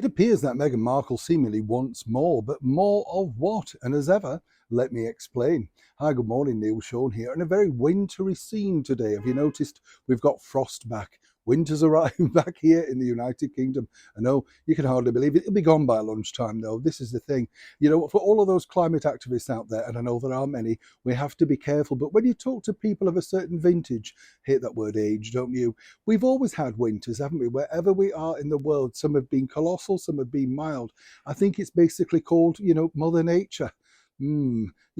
It appears that Meghan Markle seemingly wants more, but more of what? And as ever, let me explain. Hi, good morning, Neil Sean here, and a very wintry scene today. Have you noticed we've got frost back? Winter's arriving back here in the United Kingdom. I know you can hardly believe it. It'll be gone by lunchtime, though. This is the thing. You know, for all of those climate activists out there, and I know there are many, we have to be careful. But when you talk to people of a certain vintage, hate that word age, don't you? We've always had winters, haven't we? Wherever we are in the world, some have been colossal, some have been mild. I think it's basically called, Mother Nature.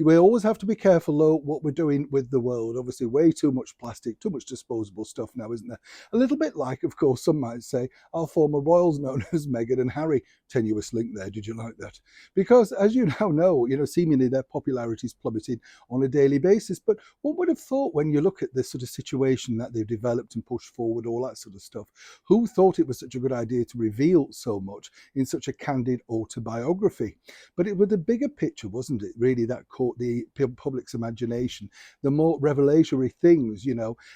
We always have to be careful, though, what we're doing with the world. Obviously, way too much plastic, too much disposable stuff now, isn't there? A little bit like, of course, some might say, our former royals known as Meghan and Harry. Tenuous link there, did you like that? Because, as you now know, seemingly their popularity is plummeting on a daily basis. But one would have thought when you look at this sort of situation that they've developed and pushed forward, all that sort of stuff, who thought it was such a good idea to reveal so much in such a candid autobiography? But it was the bigger picture, wasn't it, really, that caught the public's imagination, the more revelatory things,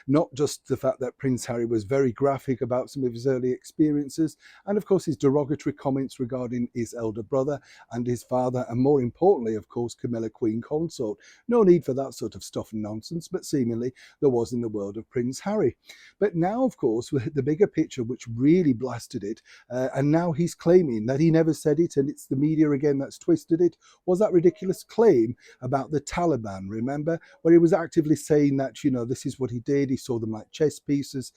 not just the fact that Prince Harry was very graphic about some of his early experiences, and of course his derogatory comments regarding his elder brother and his father, and more importantly, of course, Camilla, Queen Consort. No need for that sort of stuff and nonsense, but seemingly there was in the world of Prince Harry. But now, of course, the bigger picture, which really blasted it, and now he's claiming that he never said it, and it's the media again that's twisted it, was that ridiculous claim about the Taliban, remember, where he was actively saying that, this is what he did, he saw them like chess pieces.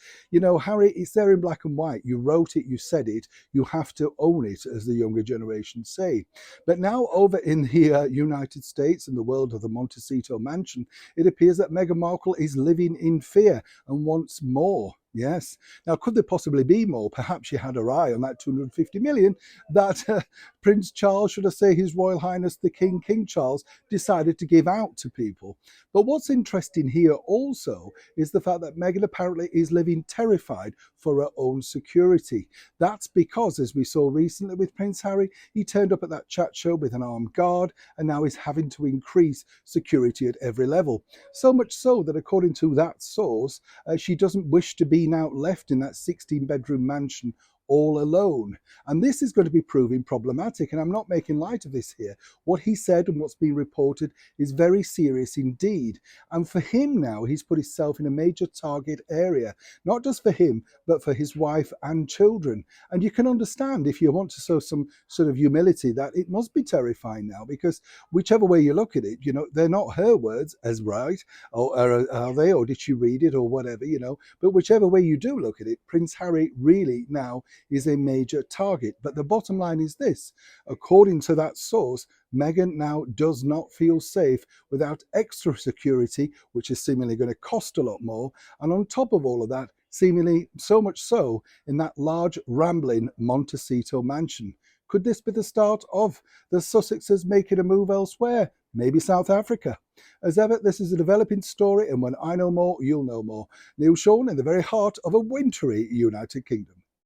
Harry, it's there in black and white. You wrote it, you said it, you have to own it, as the younger generation say. But now over in the United States, in the world of the Montecito mansion, it appears that Meghan Markle is living in fear and wants more. Yes. Now, could there possibly be more? Perhaps she had her eye on that 250 million that Prince Charles, should I say His Royal Highness the King Charles, decided to give out to people. But what's interesting here also is the fact that Meghan apparently is living terrified for her own security. That's because, as we saw recently with Prince Harry, he turned up at that chat show with an armed guard and now is having to increase security at every level. So much so that, according to that source, she doesn't wish to be now left in that 16-bedroom mansion all alone. And this is going to be proving problematic. And I'm not making light of this here. What he said and what's being reported is very serious indeed. And for him now, he's put himself in a major target area, not just for him, but for his wife and children. And you can understand, if you want to show some sort of humility, that it must be terrifying now, because whichever way you look at it, they're not her words as right, or are they, or did she read it or whatever, but whichever way you do look at it, Prince Harry really now is a major target. But the bottom line is this: according to that source, Meghan now does not feel safe without extra security, which is seemingly going to cost a lot more. And on top of all of that, seemingly so much so in that large, rambling Montecito mansion. Could this be the start of the Sussexes making a move elsewhere? Maybe South Africa. As ever, this is a developing story, and when I know more, you'll know more. Neil Sean in the very heart of a wintry United Kingdom.